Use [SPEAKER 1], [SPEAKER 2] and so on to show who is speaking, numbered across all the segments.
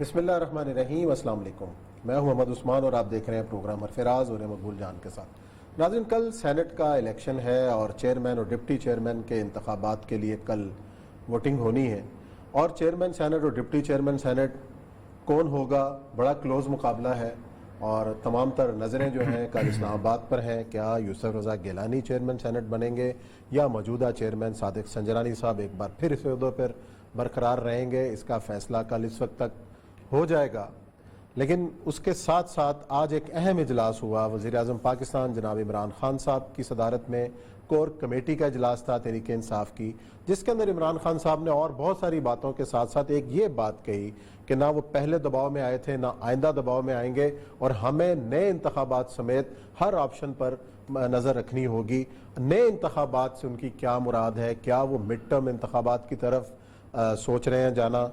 [SPEAKER 1] بسم اللہ الرحمن الرحیم، السلام علیکم۔ میں ہوں محمد عثمان اور آپ دیکھ رہے ہیں پروگرام ارفراز اور مقبول جان کے ساتھ۔ ناظرین، کل سینٹ کا الیکشن ہے اور چیئرمین اور ڈپٹی چیئرمین کے انتخابات کے لیے کل ووٹنگ ہونی ہے، اور چیئرمین سینٹ اور ڈپٹی چیئرمین سینٹ کون ہوگا، بڑا کلوز مقابلہ ہے، اور تمام تر نظریں جو ہیں کل اسلام آباد پر ہیں۔ کیا یوسف رضا گیلانی چیئرمین سینٹ بنیں گے یا موجودہ چیئرمین صادق سنجرانی صاحب ایک بار پھر اس عہدے پر برقرار رہیں گے؟ اس کا فیصلہ کل اس وقت تک ہو جائے گا۔ لیکن اس کے ساتھ ساتھ آج ایک اہم اجلاس ہوا، وزیر اعظم پاکستان جناب عمران خان صاحب کی صدارت میں کور کمیٹی کا اجلاس تھا تحریک انصاف کی، جس کے اندر عمران خان صاحب نے اور بہت ساری باتوں کے ساتھ ساتھ ایک یہ بات کہی کہ نہ وہ پہلے دباؤ میں آئے تھے نہ آئندہ دباؤ میں آئیں گے، اور ہمیں نئے انتخابات سمیت ہر آپشن پر نظر رکھنی ہوگی۔ نئے انتخابات سے ان کی کیا مراد ہے؟ کیا وہ مڈ ٹرم انتخابات کی طرف سوچ رہے ہیں جانا؟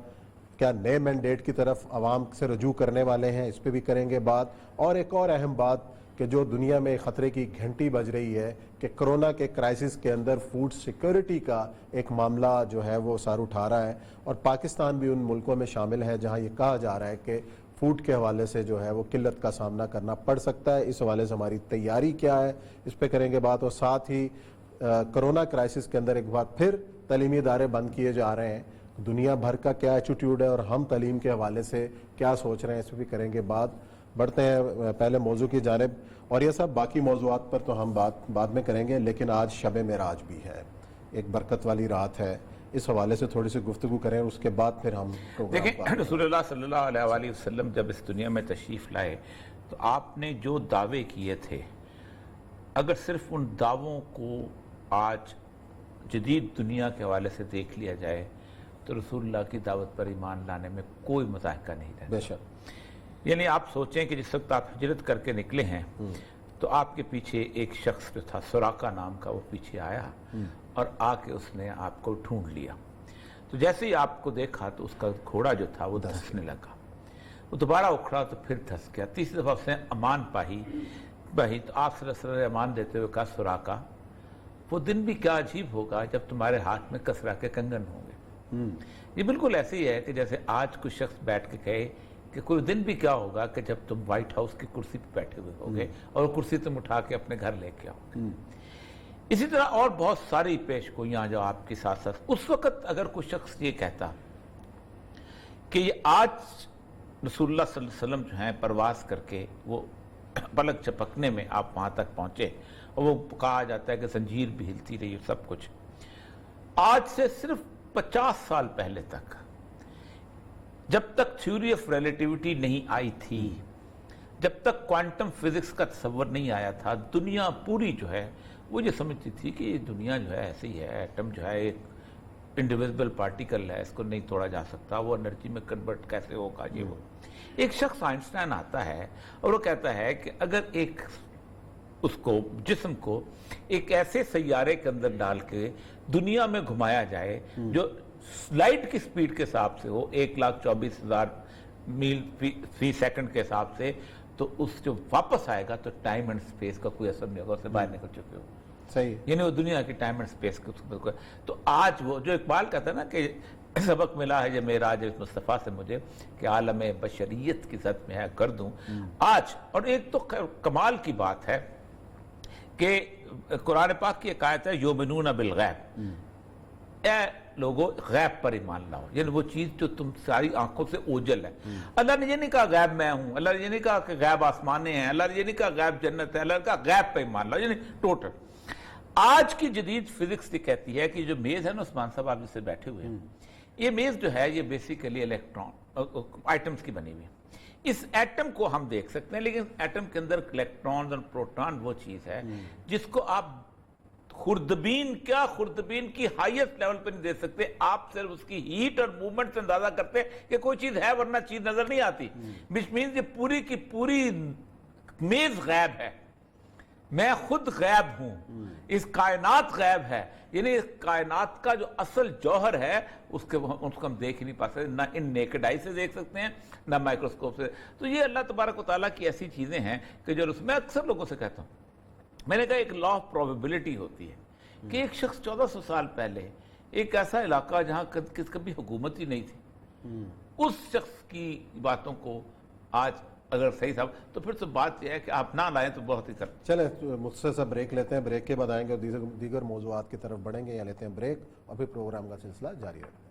[SPEAKER 1] کیا نئے مینڈیٹ کی طرف عوام سے رجوع کرنے والے ہیں؟ اس پہ بھی کریں گے بات۔ اور ایک اور اہم بات کہ جو دنیا میں خطرے کی گھنٹی بج رہی ہے کہ کرونا کے کرائسس کے اندر فوڈ سیکیورٹی کا ایک معاملہ جو ہے وہ سر اٹھا رہا ہے، اور پاکستان بھی ان ملکوں میں شامل ہے جہاں یہ کہا جا رہا ہے کہ فوڈ کے حوالے سے جو ہے وہ قلت کا سامنا کرنا پڑ سکتا ہے۔ اس حوالے سے ہماری تیاری کیا ہے، اس پہ کریں گے بات۔ اور ساتھ ہی کرونا کرائسس کے اندر ایک بار پھر تعلیمی ادارے بند کیے جا رہے ہیں، دنیا بھر کا کیا ایٹیٹیوڈ ہے اور ہم تعلیم کے حوالے سے کیا سوچ رہے ہیں، اس پہ بھی کریں گے بات۔ بڑھتے ہیں پہلے موضوع کی جانب، اور یہ سب باقی موضوعات پر تو ہم بعد میں کریں گے، لیکن آج شب معراج بھی ہے، ایک برکت والی رات ہے، اس حوالے سے تھوڑی سی گفتگو کریں، اس کے بعد پھر ہم
[SPEAKER 2] دیکھیں، رسول اللہ صلی اللہ علیہ وآلہ وسلم جب اس دنیا میں تشریف لائے تو آپ نے جو دعوے کیے تھے، اگر صرف ان دعووں کو آج جدید دنیا کے حوالے سے دیکھ لیا جائے تو رسول اللہ کی دعوت پر ایمان لانے میں کوئی مضاحکہ نہیں رہتا۔
[SPEAKER 1] بے شک،
[SPEAKER 2] یعنی آپ سوچیں کہ جس وقت آپ ہجرت کر کے نکلے ہیں تو آپ کے پیچھے ایک شخص جو تھا سراقہ نام کا، وہ پیچھے آیا اور آ کے اس نے آپ کو ڈھونڈ لیا۔ تو جیسے ہی آپ کو دیکھا تو اس کا گھوڑا جو تھا وہ دھسنے لگا، وہ دوبارہ اکھڑا تو پھر دھس گیا، تیسری دفعہ اس نے امان پائی تو آپ صلی اللہ علیہ وسلم نے امان دیتے ہوئے کہا، سراقہ وہ دن بھی کیا عجیب ہوگا جب تمہارے ہاتھ میں کسرا کے کنگن ہوں گے۔ یہ بالکل ایسے ہی ہے کہ جیسے آج کوئی شخص بیٹھ کے کہے کہ کوئی دن بھی کیا ہوگا کہ جب تم وائٹ ہاؤس کی کرسی پہ بیٹھے ہوئے ہوگے اور کرسی تم اٹھا کے اپنے گھر لے کے آؤ گے۔ اسی طرح اور بہت ساری پیش گوئیاں جو آپ کے ساتھ ساتھ، اس وقت اگر کوئی شخص یہ کہتا کہ یہ آج رسول اللہ صلی اللہ علیہ وسلم جو ہیں پرواز کر کے وہ پلک جھپکنے میں آپ وہاں تک پہنچے، اور وہ کہا جاتا ہے کہ زنجیر بھی ہلتی رہی سب کچھ، آج سے صرف 50 سال پہلے تک، جب تک تھیوری آف ریلیٹیوٹی نہیں آئی تھی، جب تک کوانٹم فزکس کا تصور نہیں آیا تھا، دنیا پوری جو ہے وہ یہ سمجھتی تھی کہ یہ دنیا جو ہے ایسی ہی ہے، ایٹم جو ہے ایک انڈیویزبل پارٹیکل ہے، اس کو نہیں توڑا جا سکتا، وہ انرجی میں کنورٹ کیسے ہوگا، یہ وہ۔ ایک شخص آئنسٹائن آتا ہے اور وہ کہتا ہے کہ اگر ایک اس کو جسم کو ایک ایسے سیارے کے اندر ڈال کے دنیا میں گھمایا جائے جو لائٹ کی سپیڈ کے حساب سے ہو 1,24,000 میل فی سیکنڈ کے حساب سے، تو اس جو واپس آئے گا تو ٹائم اینڈ سپیس کا کوئی اثر نہیں ہوگا، اس سے باہر نکل چکے ہو،
[SPEAKER 1] صحیح،
[SPEAKER 2] یعنی وہ دنیا کی ٹائم اینڈ سپیس کے۔ تو آج وہ جو اقبال کہتا ہے نا کہ سبق ملا ہے یہ معراج مصطفیٰ سے مجھے کہ عالم بشریت کی زد میں ہے کر دوں آج۔ اور ایک تو کمال کی بات ہے کہ قرآن پاک کی ایک آیت ہے یؤمنون بالغیب، اے لوگوں غیب پر ایمان لاؤ، یعنی وہ چیز جو تم ساری آنکھوں سے اوجل ہے۔ اللہ نے یہ نہیں کہا غیب میں ہوں، اللہ نے یہ نہیں کہا کہ غیب آسمانے ہیں، اللہ نے یہ نہیں کہا غیب جنت ہے، اللہ نے کہا غیب پر ایمان لاؤ، یعنی ٹوٹل۔ آج کی جدید فزکس یہ کہتی ہے کہ جو میز ہے نا عثمان صاحب آپ جس سے بیٹھے ہوئے ہیں، یہ میز جو ہے یہ بیسیکلی الیکٹران آئٹمز کی بنی ہوئی ہے۔ اس ایٹم کو ہم دیکھ سکتے ہیں، لیکن ایٹم کے اندر الیکٹرانز اور پروٹون وہ چیز ہے جس کو آپ خوردبین کی ہائیسٹ لیول پہ نہیں دیکھ سکتے، آپ صرف اس کی ہیٹ اور موومنٹ سے اندازہ کرتے ہیں کہ کوئی چیز ہے، ورنہ چیز نظر نہیں آتی، which means یہ پوری کی پوری میز غیب ہے، میں خود غیب ہوں، اس کائنات غیب ہے، یعنی اس کائنات کا جو اصل جوہر ہے اس کو ہم دیکھ ہی نہیں پا سکتے، نہ ان نیکڈ آئی سے دیکھ سکتے ہیں نہ مائکروسکوپ سے۔ تو یہ اللہ تبارک و تعالیٰ کی ایسی چیزیں ہیں کہ جو میں اکثر لوگوں سے کہتا ہوں، میں نے کہا ایک لا آف پروبیبلٹی ہوتی ہے کہ ایک شخص 1400 سال پہلے ایک ایسا علاقہ جہاں کبھی حکومت ہی نہیں تھی، اس شخص کی باتوں کو آج اگر صحیح صاحب تو پھر تو بات یہ ہے کہ آپ نہ لائیں تو بہت ہی
[SPEAKER 1] چلیں مختصر بریک لیتے ہیں، بریک کے بعد آئیں گے اور دیگر موضوعات کی طرف بڑھیں گے. یا لیتے ہیں بریک اور پھر پروگرام کا سلسلہ جاری رہے گا.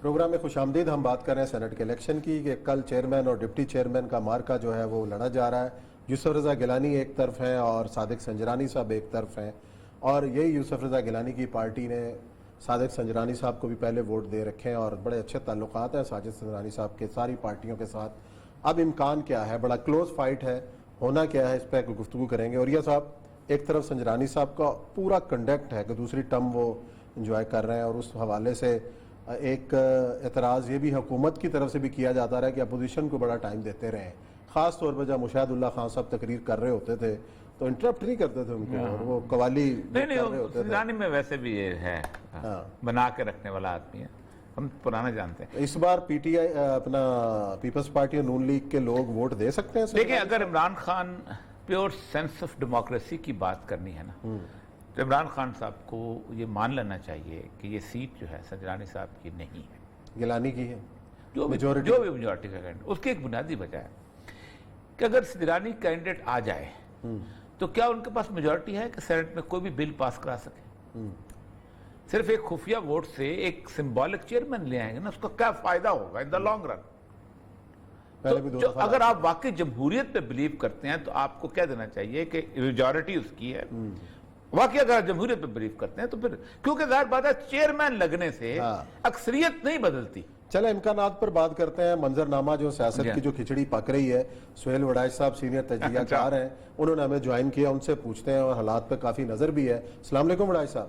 [SPEAKER 1] پروگرام میں خوش آمدید. ہم بات کر رہے ہیں سینٹ کے الیکشن کی کہ کل چیئرمین اور ڈپٹی چیئرمین کا مارکا جو ہے وہ لڑا جا رہا ہے. یوسف رضا گیلانی ایک طرف ہیں اور صادق سنجرانی صاحب ایک طرف ہیں، اور یہی یوسف رضا گیلانی کی پارٹی نے صادق سنجرانی صاحب کو بھی پہلے ووٹ دے رکھے ہیں اور بڑے اچھے تعلقات ہیں صادق سنجرانی صاحب کے ساری پارٹیوں کے ساتھ. اب امکان کیا ہے؟ بڑا کلوز فائٹ ہے، ہونا کیا ہے اس پہ گفتگو کریں گے. اور یہ صاحب ایک طرف سنجرانی صاحب کا پورا کنڈکٹ ہے کہ دوسری ٹرم وہ انجوائے کر رہے ہیں، اور اس حوالے سے ایک اعتراض یہ بھی حکومت کی طرف سے بھی کیا جاتا رہا کہ اپوزیشن کو بڑا ٹائم دیتے رہیں، خاص طور پر جب مشاہد اللہ خان صاحب تقریر کر رہے ہوتے تھے تو انٹرپٹ نہیں کرتے تھے ان کو، اور وہ قوالی کر رہے ہوتے تھے.
[SPEAKER 2] نہیں میں ویسے بھی یہ ہے بنا کے رکھنے والا آدمی ہے، ہم پرانا جانتے ہیں.
[SPEAKER 1] اس بار پی ٹی آئی اپنا پیپلز پارٹی اور نون لیگ کے لوگ ووٹ دے سکتے ہیں؟
[SPEAKER 2] دیکھیں اگر Imran Khan pure sense of democracy کی بات کرنی ہے نا تو عمران خان صاحب کو یہ مان لینا چاہیے کہ یہ سیٹ جو ہے سنجرانی صاحب کی نہیں ہے،
[SPEAKER 1] گیلانی کی ہے.
[SPEAKER 2] جو بھی میجورٹی کا کینڈیڈیٹ. اس کی ایک بنیادی وجہ ہے کہ اگر سنجرانی کینڈیڈیٹ آ جائے تو کیا ان کے پاس میجورٹی ہے کہ سینٹ میں کوئی بھی بل پاس کرا سکے؟ صرف ایک خفیہ ووٹ سے ایک سمبولک چیئرمین لے آئیں گے نا، اس کا کیا فائدہ ہوگا ان دا لانگ رن؟ اگر آپ واقعی جمہوریت پہ بلیو کرتے ہیں تو آپ کو کہہ دینا چاہیے کہ میجورٹی اس کی ہے. واقعی اگر جمہوریت پہ بلیو کرتے ہیں تو پھر کیونکہ ظاہر بات ہے چیئرمین لگنے سے اکثریت نہیں بدلتی.
[SPEAKER 1] چلیں امکانات پر بات کرتے ہیں. منظرنامہ جو سیاست کی جو کھچڑی پک رہی ہے، سہیل وڈائچ صاحب سینئر تجزیہ کار ہیں، انہوں نے ہمیں جوائن کیا، ان سے پوچھتے ہیں اور حالات پہ کافی نظر بھی ہے. السلام علیکم وڈائچ صاحب.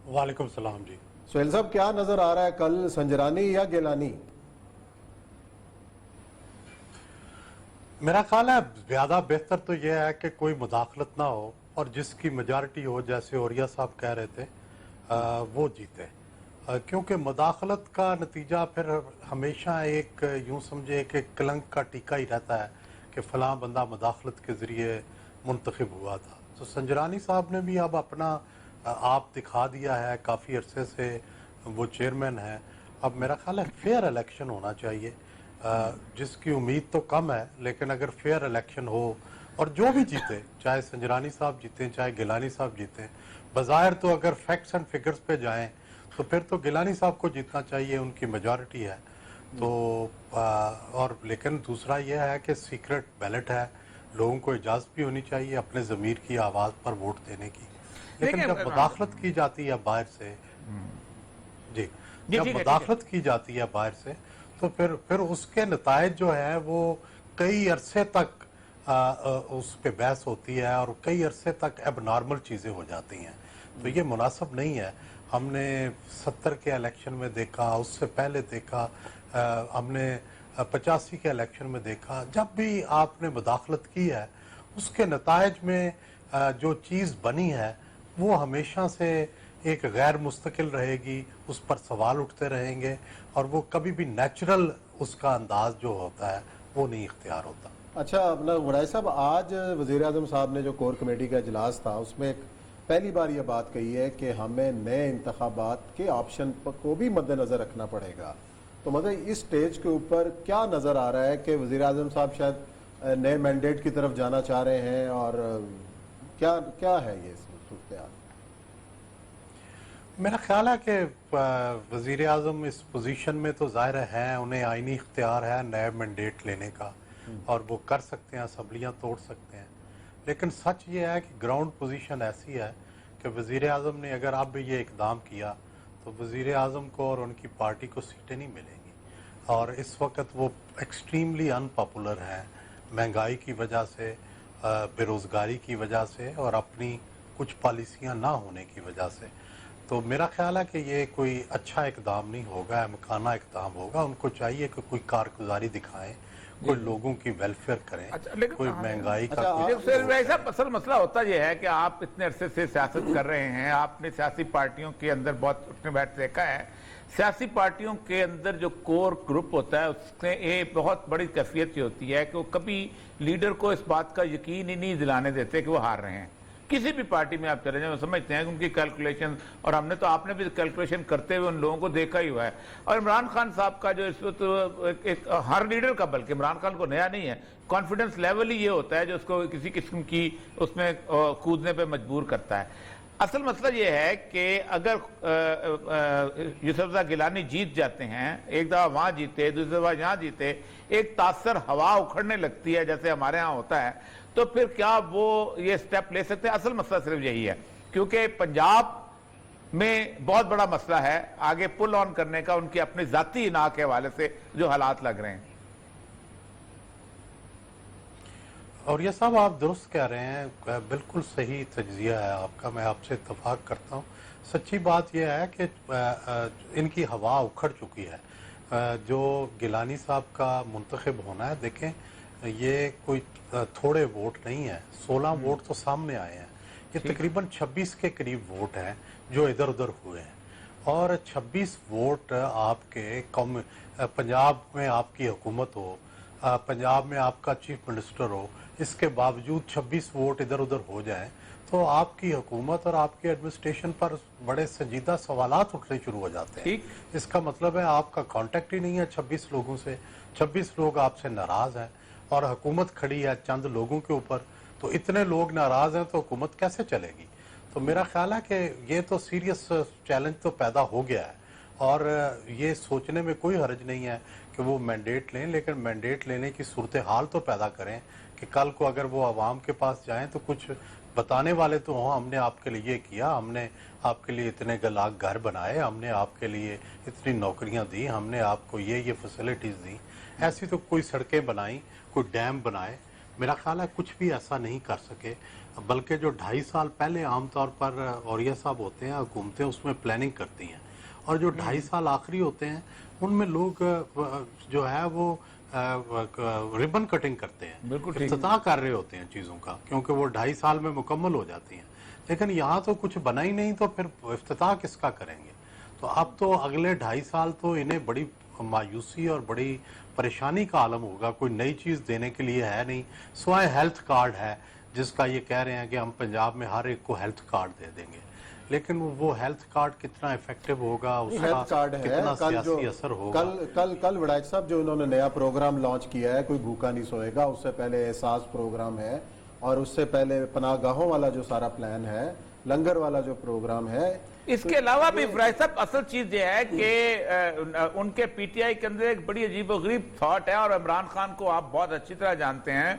[SPEAKER 3] وعلیکم السلام جی.
[SPEAKER 1] سہیل صاحب کیا نظر آ رہا ہے کل، سنجرانی یا گیلانی؟
[SPEAKER 3] میرا خیال ہے زیادہ بہتر تو یہ ہے کہ کوئی مداخلت نہ ہو اور جس کی میجارٹی ہو، جیسے اوریا صاحب کہہ رہے تھے، وہ جیتے. کیونکہ مداخلت کا نتیجہ پھر ہمیشہ ایک یوں سمجھے کہ کلنک کا ٹیکہ ہی رہتا ہے کہ فلاں بندہ مداخلت کے ذریعے منتخب ہوا تھا. تو سنجرانی صاحب نے بھی اب اپنا آپ دکھا دیا ہے، کافی عرصے سے وہ چیئرمین ہیں. اب میرا خیال ہے فیئر الیکشن ہونا چاہیے، جس کی امید تو کم ہے، لیکن اگر فیئر الیکشن ہو اور جو بھی جیتے، چاہے سنجرانی صاحب جیتے چاہے گیلانی صاحب جیتے، بظاہر تو اگر فیکٹس اینڈ فگرز پہ جائیں تو پھر تو گیلانی صاحب کو جیتنا چاہیے، ان کی میجارٹی ہے تو. اور لیکن دوسرا یہ ہے کہ سیکرٹ بیلٹ ہے، لوگوں کو اجازت بھی ہونی چاہیے اپنے ضمیر کی آواز پر ووٹ دینے کی. لیکن جب مداخلت کی جاتی ہے باہر سے، جب مداخلت کی جاتی ہے باہر سے تو پھر اس کے نتائج جو ہے وہ کئی عرصے تک اس پہ بحث ہوتی ہے اور کئی عرصے تک اب نارمل چیزیں ہو جاتی ہیں. تو یہ مناسب نہیں ہے. ہم نے 70 کے الیکشن میں دیکھا، اس سے پہلے دیکھا، ہم نے 85 کے الیکشن میں دیکھا. جب بھی آپ نے مداخلت کی ہے اس کے نتائج میں جو چیز بنی ہے وہ ہمیشہ سے ایک غیر مستقل رہے گی، اس پر سوال اٹھتے رہیں گے اور وہ کبھی بھی نیچرل اس کا انداز جو ہوتا ہے وہ نہیں اختیار ہوتا.
[SPEAKER 1] اچھا اپنا وڈائچ صاحب، آج وزیر اعظم صاحب نے جو کور کمیٹی کا اجلاس تھا اس میں پہلی بار یہ بات کہی ہے کہ ہمیں نئے انتخابات کے آپشن کو بھی مد نظر رکھنا پڑے گا. تو مطلب اس سٹیج کے اوپر کیا نظر آ رہا ہے کہ وزیر اعظم صاحب شاید نئے مینڈیٹ کی طرف جانا چاہ رہے ہیں، اور کیا ہے یہ صورتحال؟
[SPEAKER 3] میرا خیال ہے کہ وزیر اعظم اس پوزیشن میں تو ظاہر ہے، انہیں آئینی اختیار ہے نئے مینڈیٹ لینے کا اور وہ کر سکتے ہیں، اسمبلیاں توڑ سکتے ہیں. لیکن سچ یہ ہے کہ گراؤنڈ پوزیشن ایسی ہے کہ وزیر اعظم نے اگر اب بھی یہ اقدام کیا تو وزیر اعظم کو اور ان کی پارٹی کو سیٹیں نہیں ملیں گی. اور اس وقت وہ ایکسٹریملی ان پاپولر ہیں، مہنگائی کی وجہ سے، بے روزگاری کی وجہ سے اور اپنی کچھ پالیسیاں نہ ہونے کی وجہ سے. تو میرا خیال ہے کہ یہ کوئی اچھا اقدام نہیں ہوگا، امکانہ اقدام ہوگا. ان کو چاہیے کہ کوئی کارگزاری دکھائیں، کوئی لوگوں کی ویلفیئر کریں، کوئی مہنگائی کا.
[SPEAKER 2] اصل مسئلہ ہوتا یہ ہے کہ آپ اتنے عرصے سے سیاست کر رہے ہیں، آپ نے سیاسی پارٹیوں کے اندر بہت اٹھنے بیٹھ دیکھا ہے. سیاسی پارٹیوں کے اندر جو کور گروپ ہوتا ہے اس میں ایک بہت بڑی کیفیت یہ ہوتی ہے کہ وہ کبھی لیڈر کو اس بات کا یقین ہی نہیں دلانے دیتے کہ وہ ہار رہے ہیں. کسی بھی پارٹی میں آپ چلے جائیں وہ سمجھتے ہیں کہ ان کی کیلکولیشن, اور ہم نے تو آپ نے بھی کیلکولیشن کرتے ہوئے ان لوگوں کو دیکھا ہی ہوا ہے. اور عمران خان صاحب کا جو اس وقت ہر لیڈر کا, بلکہ عمران خان کو نیا نہیں ہے, کانفیڈنس لیول ہی یہ ہوتا ہے جو اس کو کسی قسم کی اس میں کودنے پہ مجبور کرتا ہے. اصل مسئلہ یہ ہے کہ اگر یوسفزئی گیلانی جیت جاتے ہیں, ایک دفعہ وہاں جیتے, دوسری دفعہ یہاں جیتے, ایک تاثر ہوا اکھڑنے لگتی ہے جیسے ہمارے ہاں ہوتا ہے, تو پھر کیا وہ یہ سٹیپ لے سکتے ہیں؟ اصل مسئلہ صرف یہی ہے, کیونکہ پنجاب میں بہت بڑا مسئلہ ہے آگے پل آن کرنے کا, ان کی اپنی ذاتی اناق کے حوالے سے جو حالات لگ رہے ہیں.
[SPEAKER 3] اور یہ صاحب آپ درست کہہ رہے ہیں, بالکل صحیح تجزیہ ہے آپ کا, میں آپ سے اتفاق کرتا ہوں. سچی بات یہ ہے کہ ان کی ہوا اکھڑ چکی ہے. جو گیلانی صاحب کا منتخب ہونا ہے, دیکھیں یہ کوئی تھوڑے ووٹ نہیں ہیں, 16 ووٹ تو سامنے آئے ہیں, یہ تقریباً 26 کے قریب ووٹ ہیں جو ادھر ادھر ہوئے ہیں. اور 26 ووٹ آپ کے پنجاب میں آپ کی حکومت ہو, پنجاب میں آپ کا چیف منسٹر ہو, اس کے باوجود 26 ووٹ ادھر ادھر ہو جائیں تو آپ کی حکومت اور آپ کی ایڈمنسٹریشن پر بڑے سنجیدہ سوالات اٹھنے شروع ہو جاتے ہیں. اس کا مطلب ہے آپ کا کانٹیکٹ ہی نہیں ہے 26 لوگوں سے, 26 لوگ آپ سے ناراض ہیں اور حکومت کھڑی ہے چند لوگوں کے اوپر, تو اتنے لوگ ناراض ہیں تو حکومت کیسے چلے گی؟ تو میرا خیال ہے کہ یہ تو سیریس چیلنج تو پیدا ہو گیا ہے, اور یہ سوچنے میں کوئی حرج نہیں ہے کہ وہ مینڈیٹ لیں, لیکن مینڈیٹ لینے کی صورتحال تو پیدا کریں کہ کل کو اگر وہ عوام کے پاس جائیں تو کچھ بتانے والے تو ہوں, ہم نے آپ کے لیے یہ کیا, ہم نے آپ کے لیے اتنے گلاک گھر بنائے, ہم نے آپ کے لیے اتنی نوکریاں دی, ہم نے آپ کو یہ فیسلٹیز دی. ایسی تو کوئی سڑکیں بنائیں, کوئی ڈیم بنائے, میرا خیال ہے کچھ بھی ایسا نہیں کر سکے. بلکہ جو 2.5 سال پہلے عام طور پر اوریہ صاحب ہوتے ہیں, حکومتیں اس میں پلاننگ کرتی ہیں, اور جو 2.5 سال آخری ہوتے ہیں ان میں لوگ جو ہے وہ ریبن کٹنگ کرتے ہیں, افتتاح کر رہے ہوتے ہیں چیزوں کا, کیونکہ وہ 2.5 سال میں مکمل ہو جاتی ہیں. لیکن یہاں تو کچھ بنا ہی نہیں, تو پھر افتتاح کس کا کریں گے؟ تو اب تو اگلے 2.5 سال تو انہیں بڑی مایوسی اور بڑی پریشانی کا عالم ہوگا. کوئی نئی چیز دینے کے لیے ہے نہیں, سوائے ہیلتھ کارڈ ہے جس کا یہ کہہ رہے ہیں کہ ہم پنجاب میں ہر ایک کو ہیلتھ کارڈ دے دیں گے, لیکن وہ ہیلتھ کارڈ کتنا افیکٹو ہوگا, اس کا کتنا سیاسی اثر ہوگا؟
[SPEAKER 1] کل وڈائک صاحب جو انہوں نے نیا پروگرام لانچ کیا ہے, کوئی بھوکا نہیں سوئے گا, اس سے پہلے احساس پروگرام ہے, اور اس سے پہلے پناہ گاہوں والا جو سارا پلان ہے, لنگر والا جو پروگرام ہے.
[SPEAKER 2] اس کے علاوہ بھی فرائض صاحب اصل چیز یہ ہے کہ ان کے پی ٹی آئی کے اندر ایک بڑی عجیب و غریب تھاٹ ہے, اور عمران خان کو آپ بہت اچھی طرح جانتے ہیں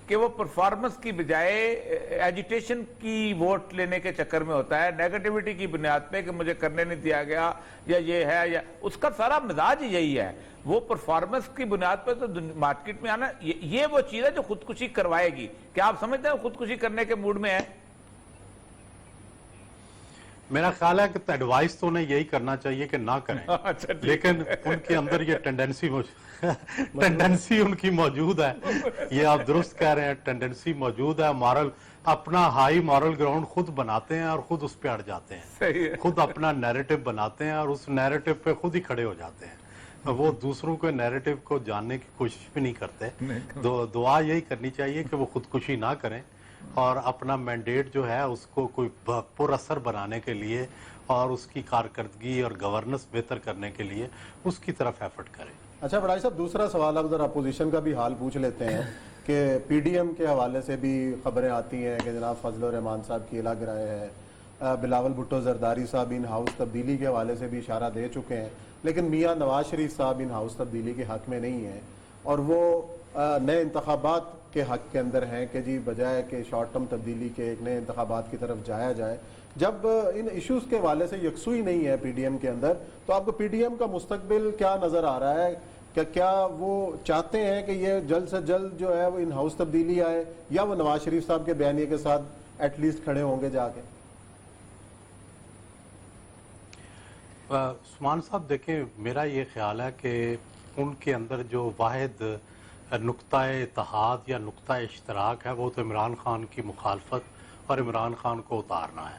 [SPEAKER 2] کہ وہ پرفارمنس کی بجائے ایجیٹیشن کی ووٹ لینے کے چکر میں ہوتا ہے, نیگیٹیوٹی کی بنیاد پہ کہ مجھے کرنے نہیں دیا گیا یا یہ ہے, یا اس کا سارا مزاج یہی ہے. وہ پرفارمنس کی بنیاد پہ تو مارکیٹ میں آنا, یہ وہ چیز ہے جو خودکشی کروائے گی. کیا آپ سمجھتے ہیں خودکشی کرنے کے موڈ میں ہے؟
[SPEAKER 3] میرا خیال ہے کہ ایڈوائس تو انہیں یہی کرنا چاہیے کہ نہ کریں, لیکن ان کے اندر یہ ٹینڈنسی ان کی موجود ہے. یہ آپ درست کہہ رہے ہیں, ٹینڈنسی موجود ہے. مارل اپنا ہائی مارل گراؤنڈ خود بناتے ہیں اور خود اس پہ اڑ جاتے ہیں, خود اپنا نیریٹو بناتے ہیں اور اس نیریٹو پہ خود ہی کھڑے ہو جاتے ہیں. وہ دوسروں کے نیریٹو کو جاننے کی کوشش بھی نہیں کرتے. دعا یہی کرنی چاہیے کہ وہ خودکشی نہ کریں, اور اپنا مینڈیٹ جو ہے اس کو کوئی پر اثر بنانے کے لیے اور اس کی کارکردگی اور گورننس بہتر کرنے کے لیے اس کی طرف ایفرٹ کریں.
[SPEAKER 1] اچھا وڈائک صاحب, دوسرا سوال اب ذرا اپوزیشن کا بھی حال پوچھ لیتے ہیں کہ پی ڈی ایم کے حوالے سے بھی خبریں آتی ہیں کہ جناب فضل الرحمان صاحب کی الگ رائے ہے, بلاول بھٹو زرداری صاحب ان ہاؤس تبدیلی کے حوالے سے بھی اشارہ دے چکے ہیں, لیکن میاں نواز شریف صاحب ان ہاؤس تبدیلی کے حق میں نہیں ہیں, اور وہ نئے انتخابات کے حق کے اندر ہیں کہ جی بجائے کہ شارٹ ٹرم تبدیلی کے ایک نئے انتخابات کی طرف جایا جائے. جب ان ایشوز کے حوالے سے یکسوئی نہیں ہے پی ڈی ایم کے اندر, تو آپ کو پی ڈی ایم کا مستقبل کیا نظر آ رہا ہے؟ کیا وہ چاہتے ہیں کہ یہ جلد سے جلد جو ہے وہ ان ہاؤس تبدیلی آئے, یا وہ نواز شریف صاحب کے بیانیے کے ساتھ ایٹ لیسٹ کھڑے ہوں گے جا کے؟
[SPEAKER 3] عثمان صاحب دیکھیں, میرا یہ خیال ہے کہ ان کے اندر جو واحد نقطہ اتحاد یا نقطہ اشتراک ہے وہ تو عمران خان کی مخالفت اور عمران خان کو اتارنا ہے.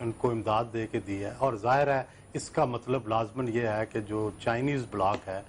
[SPEAKER 3] ان کو امداد دے کے دی ہے. اور ظاہر ہے اس کا مطلب لازماً یہ ہے کہ جو چائنیز بلاک ہے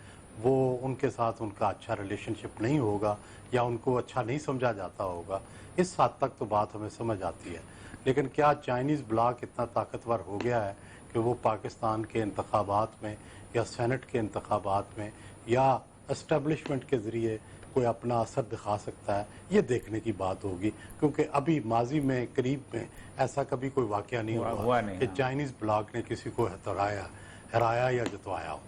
[SPEAKER 3] وہ ان کے ساتھ ان کا اچھا ریلیشن شپ نہیں ہوگا یا ان کو اچھا نہیں سمجھا جاتا ہوگا. اس حد تک تو بات ہمیں سمجھ آتی ہے. لیکن کیا چائنیز بلاک اتنا طاقتور ہو گیا ہے کہ وہ پاکستان کے انتخابات میں یا سینٹ کے انتخابات میں یا اسٹیبلشمنٹ کے ذریعے کوئی اپنا اثر دکھا سکتا ہے؟ یہ دیکھنے کی بات ہوگی، کیونکہ ابھی ماضی میں قریب میں ایسا کبھی کوئی واقعہ نہیں ہوا کہ چائنیز بلاک نے کسی کو ہرایا یا جتوایا ہو.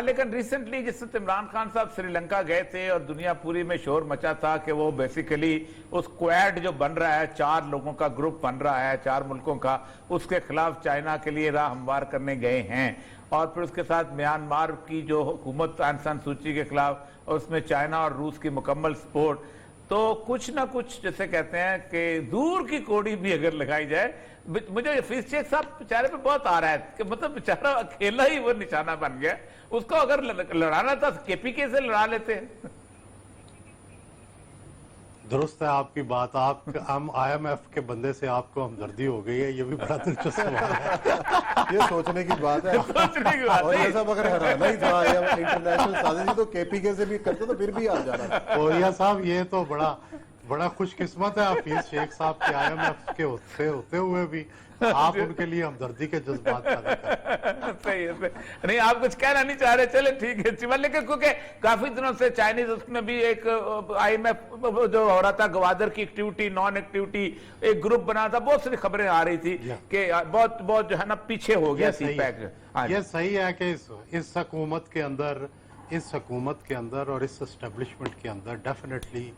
[SPEAKER 2] لیکن ریسنٹلی جس وقت عمران خان صاحب سری لنکا گئے تھے اور دنیا پوری میں شور مچا تھا کہ وہ بیسیکلی اس کویڈ جو بن رہا ہے، 4 لوگوں کا گروپ بن رہا ہے 4 ملکوں کا، اس کے خلاف چائنا کے لیے راہ ہموار کرنے گئے ہیں، اور پھر اس کے ساتھ میانمار کی جو حکومت آنگ سان سوچی کے خلاف، اور اس میں چائنا اور روس کی مکمل سپورٹ، تو کچھ نہ کچھ جیسے کہتے ہیں کہ دور کی کوڑی بھی اگر لگائی جائے. مجھے حفیظ شیخ صاحب بیچارے پہ بہت آ رہا ہے کہ مطلب بیچارہ اکیلا ہی وہ نشانہ بن گیا. اس کو اگر لڑانا تھا کے پی کے سے لڑا لیتے.
[SPEAKER 3] درست ہے آپ کی بات. ہم آئی ایم ایف کے بندے سے آپ کو ہمدردی ہو گئی ہے، یہ بھی بڑا دلچسپ سوال ہے.
[SPEAKER 1] یہ سوچنے کی بات ہے. اور یہ سب اگر ہرانا ہی تھا انٹرنیشنل سازشی تو کے پی کے سے بھی کرتے تو پھر بھی آ جانا.
[SPEAKER 3] اوریا صاحب یہ تو بڑا خوش قسمت ہے حفیظ شیخ صاحب کے آئی ایم ایف کے ہوتے ہوئے بھی آپ ان کے لیے ہمدردی کے جذبات پیدا کریں.
[SPEAKER 2] صحیح ہے. نہیں آپ کچھ کہنا نہیں چاہ رہے، چلے ٹھیک ہے. لیکن کیونکہ کافی دنوں سے چائنیز اس میں بھی ایک آئی ایم ایف جو ہو رہا تھا، گوادر کی ایکٹیویٹی نان ایکٹیویٹی ایک گروپ بنا تھا، بہت ساری خبریں آ رہی تھی کہ بہت جو ہے نا پیچھے ہو گیا سی پیک.
[SPEAKER 3] یہ صحیح ہے کہ اس حکومت کے اندر اور اس اسٹیبلشمنٹ کے اندر ڈیفینیٹلی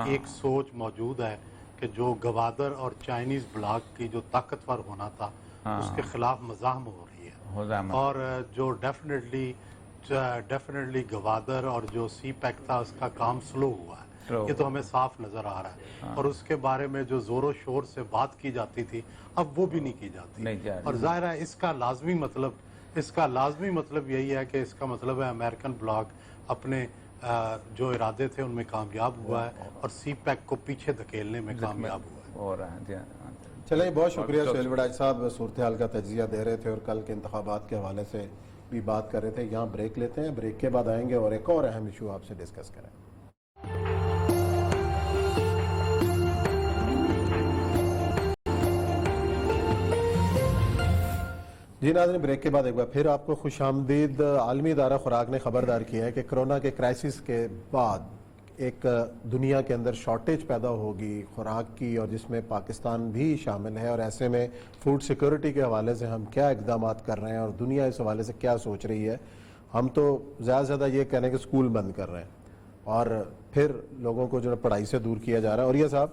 [SPEAKER 3] ایک سوچ موجود ہے کہ جو گوادر اور چائنیز بلاک کی جو طاقتور ہونا تھا اس کے خلاف مزاحم ہو رہی ہے. اور جو ڈیفینیٹلی گوادر اور جو سی پیک تھا اس کا کام سلو ہوا ہے، یہ تو ہمیں صاف نظر آ رہا ہے. اور اس کے بارے میں جو زور و شور سے بات کی جاتی تھی اب وہ بھی نہیں کی جاتی. اور ظاہر ہے اس کا لازمی مطلب یہی ہے کہ اس کا مطلب ہے امریکن بلاک اپنے جو ارادے تھے ان میں کامیاب ہوا ہے اور سی پیک کو پیچھے دھکیلنے میں کامیاب ہوا ہے.
[SPEAKER 1] چلیں بہت شکریہ سہیل وڑاج صاحب، صورتحال کا تجزیہ دے رہے تھے اور کل کے انتخابات کے حوالے سے بھی بات کر رہے تھے. یہاں بریک لیتے ہیں، بریک کے بعد آئیں گے اور ایک اور اہم ایشو آپ سے ڈسکس کریں. جی ناظرین، بریک کے بعد ایک بار پھر آپ کو خوش آمدید. عالمی ادارہ خوراک نے خبردار کیا ہے کہ کرونا کے کرائسس کے بعد ایک دنیا کے اندر شارٹیج پیدا ہوگی خوراک کی، اور جس میں پاکستان بھی شامل ہے. اور ایسے میں فوڈ سیکورٹی کے حوالے سے ہم کیا اقدامات کر رہے ہیں اور دنیا اس حوالے سے کیا سوچ رہی ہے؟ ہم تو زیادہ سے زیادہ یہ کہہ رہے ہیں کہ اسکول بند کر رہے ہیں اور پھر لوگوں کو جو پڑھائی سے دور کیا جا رہا ہے. اور یہ صاحب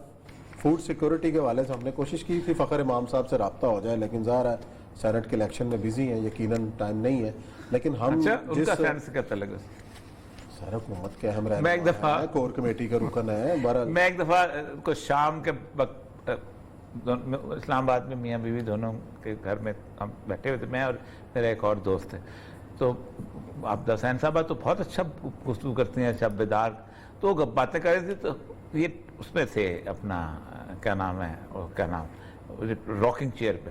[SPEAKER 1] فوڈ سیکورٹی کے حوالے سے ہم نے کوشش کی تھی فخر امام صاحب سے رابطہ ہو جائے، لیکن ظاہر ہے سینٹ کے الیکشن میں بزی ہیں، یقیناً ٹائم نہیں ہے. لیکن ہم
[SPEAKER 2] جس
[SPEAKER 1] سر حکومت کے اہم رہنما ہیں، کور کمیٹی کا رکن ہے.
[SPEAKER 2] میں ایک دفعہ کو شام کے وقت اسلام آباد میں میاں بیوی دونوں کے گھر میں ہم بیٹھے ہوئے تھے، میں اور میرا ایک اور دوست ہے. تو عابدہ حسین صاحبہ تو بہت اچھا گفتگو کرتی ہیں، شب بیدار. تو باتیں کر رہی تھی تو یہ اس میں سے اپنا کیا نام ہے راکنگ چیئر پہ،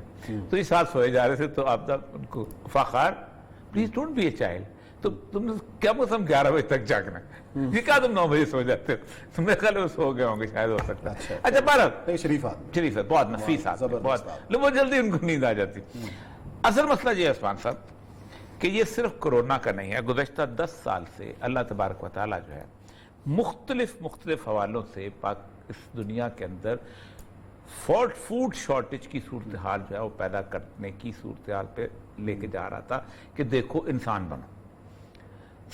[SPEAKER 2] تو یہ ساتھ سوئے جا رہے تھے. تو عابدہ ان کو فخر please don't be a child, تو تم نے کیا موسم 11 بجے تک جاگنا ہے، یہ کہا تم 9 بجے سو جاتے ہو. تم نے کہا سو گئے ہوں گے شاید، ہو سکتا ہے. اچھا بارہ شریف ہے، بہت نفیس آدمی، بہت بہت جلدی ان کو نیند آ جاتی. اصل مسئلہ یہ ہے عثمان صاحب کہ یہ صرف کرونا کا نہیں ہے. گزشتہ 10 سال سے اللہ تبارک و تعالیٰ جو ہے مختلف حوالوں سے اس دنیا کے اندر فوڈ شارٹیج کی صورتحال جو ہے وہ پیدا کرنے کی صورتحال پہ لے کے جا رہا تھا کہ دیکھو انسان بنو.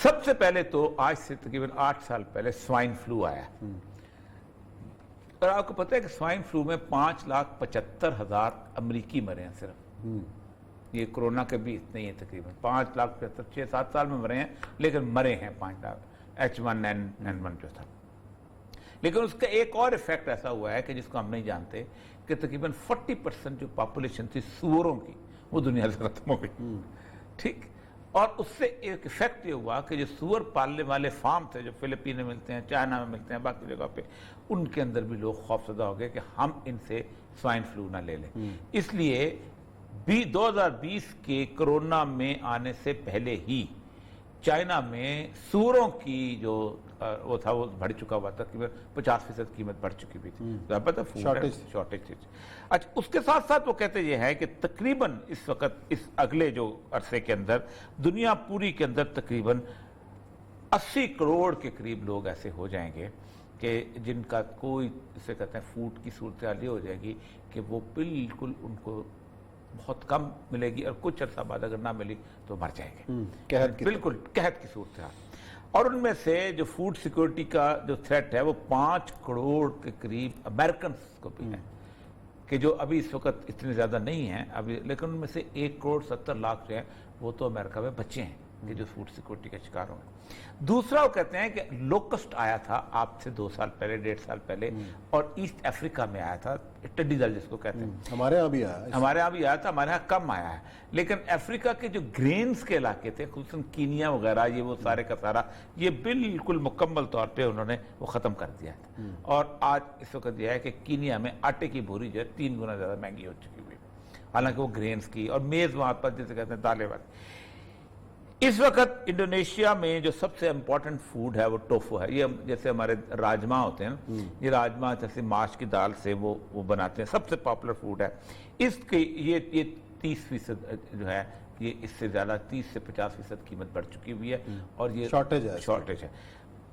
[SPEAKER 2] سب سے پہلے تو آج سے تقریباً 8 سال پہلے سوائن فلو آیا، اور آپ کو پتہ ہے کہ سوائن فلو میں 5,75,000 امریکی مرے ہیں صرف. یہ کرونا کے بھی اتنے ہی ہیں، تقریباً 5,75,000 6-7 سال میں مرے ہیں، لیکن مرے ہیں 5 لاکھ H1N1 جو تھا. لیکن اس کا ایک اور ایفیکٹ ایسا ہوا ہے کہ جس کو ہم نہیں جانتے کہ تقریباً 40% جو پاپولیشن تھی سوروں کی وہ دنیا سے ختم ہو گئی. ٹھیک، اور اس سے ایک افیکٹ یہ ہوا کہ جو سور پالنے والے فارم تھے جو فلپین میں ملتے ہیں، چائنا میں ملتے ہیں، باقی جگہ پہ، ان کے اندر بھی لوگ خوفزدہ ہو گئے کہ ہم ان سے سوائن فلو نہ لے لیں۔ اس لیے 2020 کے کرونا میں آنے سے پہلے ہی چائنا میں سوروں کی جو وہ تھا وہ بڑھ چکا ہوا تھا، تقریباً 50% قیمت بڑھ چکی بھی تھی، پتہ شارٹیج تھی۔ اچھا، اس کے ساتھ ساتھ وہ کہتے یہ ہے کہ تقریباً اس وقت اس اگلے جو عرصے کے اندر دنیا پوری کے اندر تقریباً 80 کروڑ کے قریب لوگ ایسے ہو جائیں گے کہ جن کا کوئی اسے کہتے ہیں فوڈ کی صورتحال یہ ہو جائے گی کہ وہ بالکل ان کو بہت کم ملے گی، اور کچھ عرصہ بعد اگر نہ ملی تو مر جائیں گے، بالکل قحط کی صورتحال۔ اور ان میں سے جو فوڈ سیکورٹی کا جو تھریٹ ہے وہ 5 کروڑ کے قریب امریکنز کو بھی ہے، کہ جو ابھی اس وقت اتنے زیادہ نہیں ہیں ابھی، لیکن ان میں سے 1 کروڑ 70 لاکھ جو ہیں وہ تو امریکہ میں بچے ہیں کہ جو فوڈ سیکورٹی کا شکار ہوئے۔ دوسرا وہ کہتے ہیں کہ لوکسٹ آیا تھا آپ سے 2 سال پہلے، 1.5 سال پہلے، اور ایسٹ افریقہ میں آیا تھا، ٹڈی دل جس کو کہتے ہیں،
[SPEAKER 1] ہمارے یہاں بھی آیا ہے،
[SPEAKER 2] ہمارے یہاں بھی آیا تھا، ہمارے یہاں کم آیا ہے، لیکن افریقہ کے جو گرینز کے علاقے تھے، خصوصاً کینیا وغیرہ، یہ وہ سارے کا سارا یہ بالکل مکمل طور پہ انہوں نے وہ ختم کر دیا تھا۔ اور آج اس وقت یہ ہے کہ کینیا میں آٹے کی بوری جو ہے 3 گنا زیادہ مہنگی ہو چکی ہوئی، حالانکہ وہ گرینز کی، اور میز وہاں پر جسے کہتے ہیں دالیں والی۔ اس وقت انڈونیشیا میں جو سب سے امپورٹنٹ فوڈ ہے وہ ٹوفو ہے، یہ جیسے ہمارے راجما ہوتے ہیں نا، یہ راجما جیسے ماش کی دال سے وہ بناتے ہیں، سب سے پاپولر فوڈ ہے۔ اس کی یہ 30% جو ہے یہ اس سے زیادہ 30 سے 50% قیمت بڑھ چکی ہوئی ہے، اور یہ شارٹیج ہے۔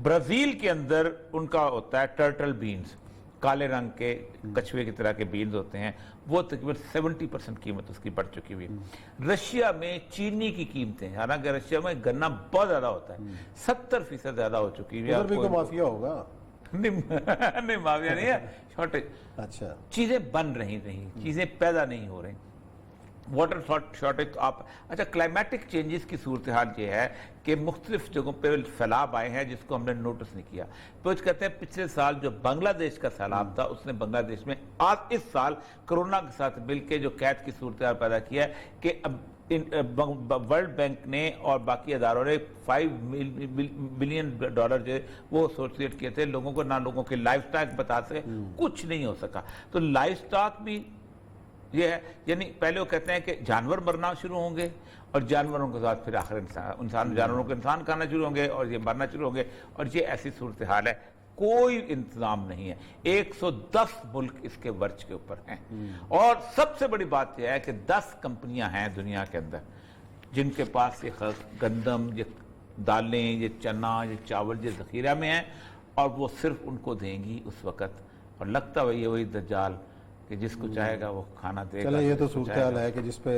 [SPEAKER 2] برازیل کے اندر ان کا ہوتا ہے ٹرٹل بینز، کالے رنگ کے کچھوے کی طرح کے بینز ہوتے ہیں، وہ تقریباً 70% قیمت اس کی بڑھ چکی ہوئی ہے۔ رشیا میں چینی کی قیمتیں، حالانکہ رشیا میں گنا بہت زیادہ ہوتا ہے، 70% زیادہ ہو چکی ہوئی ہے۔
[SPEAKER 1] ادھر بھی کوئی مافیا ہوگا؟
[SPEAKER 2] نہیں، مافیا نہیں ہے، شارٹیج۔
[SPEAKER 1] اچھا،
[SPEAKER 2] چیزیں بن رہی نہیں، چیزیں پیدا نہیں ہو رہی، واٹر شارٹیج۔ اچھا، کلائمیٹک چینجز کی صورتحال یہ ہے کہ مختلف جگہوں پہ سیلاب آئے ہیں جس کو ہم نے نوٹس نہیں کیا۔ کچھ کہتے ہیں پچھلے سال جو بنگلہ دیش کا سیلاب تھا اس نے بنگلہ دیش میں اس سال کرونا کے ساتھ مل کے جو قحط کی صورتحال پیدا کیا ہے کہ ورلڈ بینک نے اور باقی اداروں نے $5 بلین جو وہ ایسوسیٹ کیے تھے لوگوں کو، نہ لوگوں کے لائف سٹائل بتا سکے، کچھ نہیں ہو سکا۔ تو لائف سٹاک بھی یہ ہے، یعنی پہلے وہ کہتے ہیں کہ جانور مرنا شروع ہوں گے، اور جانوروں کے ساتھ پھر آخر انسان جانوروں کو انسان کھانا شروع ہوں گے، اور یہ مرنا شروع ہوں گے، اور یہ ایسی صورتحال ہے، کوئی انتظام نہیں ہے۔ 110 ملک اس کے ورچ کے اوپر ہیں، اور سب سے بڑی بات یہ ہے کہ 10 کمپنیاں ہیں دنیا کے اندر جن کے پاس یہ گندم، یہ دالیں، یہ چنا، یہ چاول، یہ ذخیرہ میں ہیں، اور وہ صرف ان کو دیں گی اس وقت، اور لگتا ہے وہی دجال کہ جس کو چاہے گا وہ کھانا دے گا۔
[SPEAKER 1] چلے یہ تو صورتحال ہے کہ جس پہ،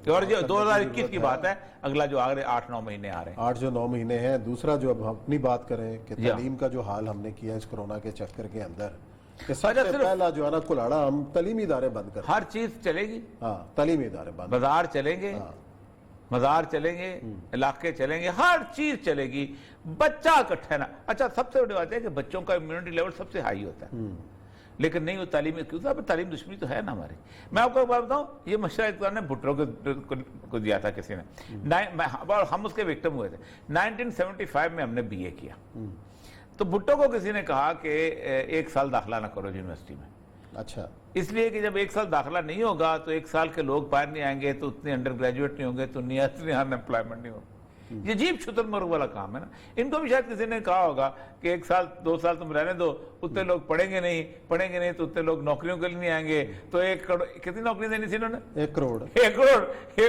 [SPEAKER 2] اور یہ 2021 کی بات ہے، اگلا جو آگے 8-9 مہینے آ رہے ہیں،
[SPEAKER 1] 8 مہینے ہیں۔ دوسرا جو اب ہم اپنی بات کریں کہ تعلیم کا جو حال ہم نے کیا اس کرونا کے چکر کے اندر، کہ سب سے پہلا جو ہے نا کلاڑا ہم تعلیمی ادارے بند کر،
[SPEAKER 2] ہر چیز چلے گی،
[SPEAKER 1] ہاں تعلیمی ادارے بند،
[SPEAKER 2] بازار چلیں گے، مزار چلیں گے، علاقے چلیں گے، ہر چیز چلے گی، بچہ اکٹھا ہے نا۔ اچھا، سب سے بڑی بات ہے کہ بچوں کا امیونٹی لیول سب سے ہائی ہوتا ہے، لیکن نہیں وہ تعلیم، کیوں صاحب تعلیم دشمنی تو ہے نا ہماری۔ میں آپ کو ایک بات بتاؤں، یہ مشورہ اقتدار نے بھٹو کو دیا تھا کسی نے، ہم اس کے وکٹم ہوئے تھے۔ 1975 میں ہم نے BA کیا، تو بھٹو کو کسی نے کہا کہ 1 سال داخلہ نہ کرو یونیورسٹی میں،
[SPEAKER 1] اچھا،
[SPEAKER 2] اس لیے کہ جب 1 سال داخلہ نہیں ہوگا تو 1 سال کے لوگ باہر نہیں آئیں گے، تو اتنے انڈر گریجویٹ نہیں ہوں گے، تو ان امپلائمنٹ نہیں ہوگا۔ یہ عجیب شتر مرغ والا کام ہے نا۔ ان کو بھی شاید کسی نے کہا ہوگا کہ 1 سال 2 سال تم رہنے دو، اتنے لوگ پڑھیں گے نہیں تو اتنے لوگ نوکریوں کے لیے نہیں آئیں گے، تو 1 کروڑ کتنی نوکری دینی تھی انہوں نے؟ 1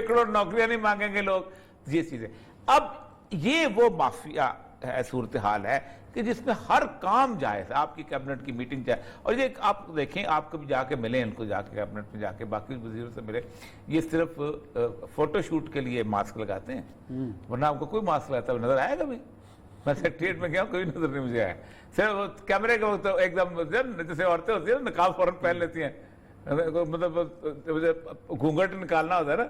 [SPEAKER 2] کروڑ نوکریاں نہیں مانگیں گے لوگ، یہ چیزیں۔ اب یہ وہ مافیا ہے، صورتحال ہے کہ جس میں ہر کام جائز ہے، آپ کی کیبنٹ کی میٹنگ جائے، اور یہ آپ دیکھیں، آپ کبھی جا کے ملیں ان کو، جا کے کیبنٹ میں جا کے باقی وزیروں سے ملے، یہ صرف فوٹو شوٹ کے لیے ماسک لگاتے ہیں، ورنہ آپ کو کوئی ماسک لگاتا ہوا نظر آئے گا بھی؟ میں سیکریٹریٹ میں گیا ہوں، کوئی نظر نہیں مجھے آیا، صرف کیمرے کے وقت ایک دم جیسے عورتیں ہوتی ہیں نقاب فوراً پہن لیتی ہیں، مطلب گھونگھٹ نکالنا ہوتا ہے نا،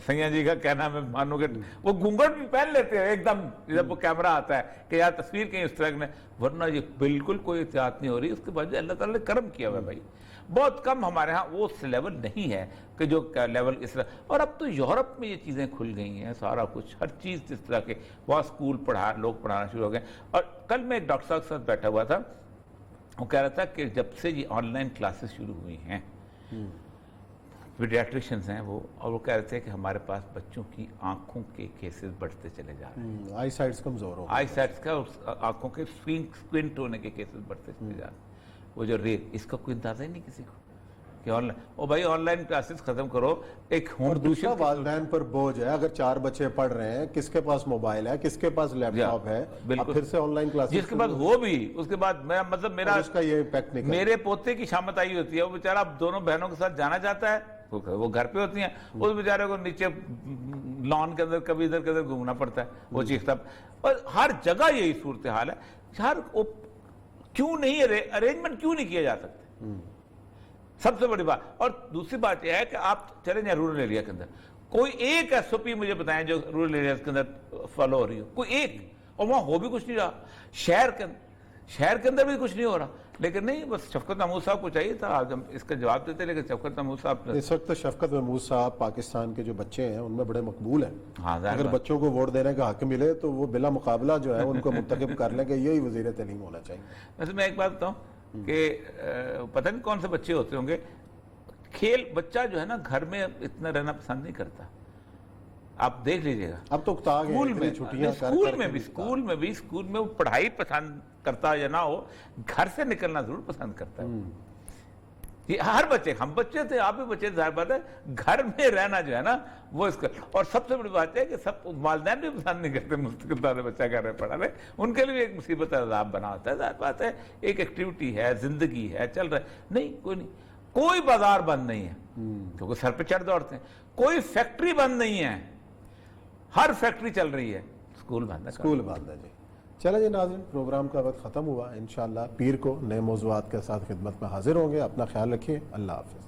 [SPEAKER 2] سیاں جی کا کہنا ہے مانو کہ وہ گھونگھٹ بھی پہن لیتے ہیں ایک دم جب وہ کیمرہ آتا ہے کہ یار تصویر کہیں اس طرح نے، ورنہ یہ بالکل کوئی احتیاط نہیں ہو رہی. اس کے بعد اللہ تعالیٰ نے کرم کیا ہوا ہے بھائی، بہت کم ہمارے ہاں وہ لیول نہیں ہے کہ جو لیول اس طرح. اور اب تو یورپ میں یہ چیزیں کھل گئی ہیں، سارا کچھ ہر چیز اس طرح کے وہاں اسکول لوگ پڑھانا شروع ہو گئے. اور کل میں ایک ڈاکٹر صاحب کے ساتھ بیٹھا ہوا تھا، وہ کہہ رہا تھا کہ جب سے یہ آن لائن کلاسز شروع ہوئی ہیں، پیڈیاٹریشنز ہیں وہ، اور وہ کہہ رہے تھے کہ ہمارے پاس بچوں کی آنکھوں کے کیسز بڑھتے چلے جا رہے ہیں،
[SPEAKER 1] آئی سائٹس کمزور ہو،
[SPEAKER 2] آئی سائٹس کا آنکھوں کے اسکوینٹ ہونے کے کیسز بڑھتے چلے جا رہے ہیں. وہ جو اس کا کوئی اندازہ ہی نہیں کسی کو کہ آن لائن. او بھائی آن لائن کلاسز ختم کرو، ایک ہوم
[SPEAKER 1] دوسرا والدین پر بوجھ ہے. اگر 4 بچے پڑھ رہے ہیں، کس کے پاس موبائل ہے، کس کے پاس لیپ ٹاپ ہے، اب پھر سے آن لائن کلاسز
[SPEAKER 2] جس کے بعد ہو بھی اس کے بعد مطلب میرا
[SPEAKER 1] اس کا یہ امپیکٹ نہیں.
[SPEAKER 2] میرے پوتے کی شامت آئی ہوتی ہے، وہ بیچارہ دونوں بہنوں کے ساتھ جانا چاہتا ہے، وہ گھر پہ ہوتی ہیں، اس بیچارے کو نیچے لان کے اندر کبھی ادھر کدھر گھومنا پڑتا ہے، وہ چیختا. اور ہر جگہ یہی صورتحال ہے. کیوں نہیں ارینجمنٹ کیوں نہیں کیا جا سکتے؟ سب سے بڑی بات. اور دوسری بات یہ ہے کہ آپ چلیں جائیں رورل ایریا کے اندر، کوئی ایک ایس او پی مجھے بتائیں جو رورل ایریاز کے اندر فالو ہو رہی ہو، کوئی ایک. اور وہاں ہو بھی کچھ نہیں رہا. شہر کے اندر بھی کچھ نہیں ہو رہا. لیکن نہیں، بس شفقت محمود صاحب کو چاہیے تھا، آج ہم اس کا جواب دیتے، لیکن شفقت محمود صاحب
[SPEAKER 1] اس وقت شفقت محمود صاحب پاکستان کے جو بچے ہیں ان میں بڑے مقبول ہیں.
[SPEAKER 2] ہاں،
[SPEAKER 1] اگر بچوں کو ووٹ دینے کا حق ملے تو وہ بلا مقابلہ جو ہے ان کو منتخب کر لیں کہ یہی وزیر تعلیم ہونا چاہیے.
[SPEAKER 2] ویسے میں ایک بات بتاؤں کہ پتہ نہیں کون سے بچے ہوتے ہوں گے، بچہ جو ہے نا گھر میں اتنا رہنا پسند نہیں کرتا. آپ دیکھ لیجئے گا،
[SPEAKER 1] اب تو
[SPEAKER 2] اسکول میں وہ پڑھائی پسند کرتا یا نہ ہو، گھر سے نکلنا ضرور پسند کرتا ہے. یہ ہر بچے، ہم بچے تھے، آپ بھی بچے تھے، ظاہر بات ہے گھر میں رہنا جو ہے نا وہ اس کا. اور سب سے بڑی بات ہے کہ سب والدین بھی پسند نہیں کرتے مستقل بچہ گھر میں پڑھا رہے، ان کے لیے ایک مصیبت عذاب بنا ہوتا ہے. ظاہر بات ہے ایک ایکٹیویٹی ہے، زندگی ہے، چل رہا ہے. نہیں، کوئی بازار بند نہیں ہے کیونکہ سر پہ چڑھ دوڑتے ہیں، کوئی فیکٹری بند نہیں ہے، ہر فیکٹری چل رہی ہے. اسکول بند ہے.
[SPEAKER 1] جی چلیں جی ناظرین، پروگرام کا وقت ختم ہوا. انشاءاللہ پیر کو نئے موضوعات کے ساتھ خدمت میں حاضر ہوں گے. اپنا خیال رکھیے. اللہ حافظ.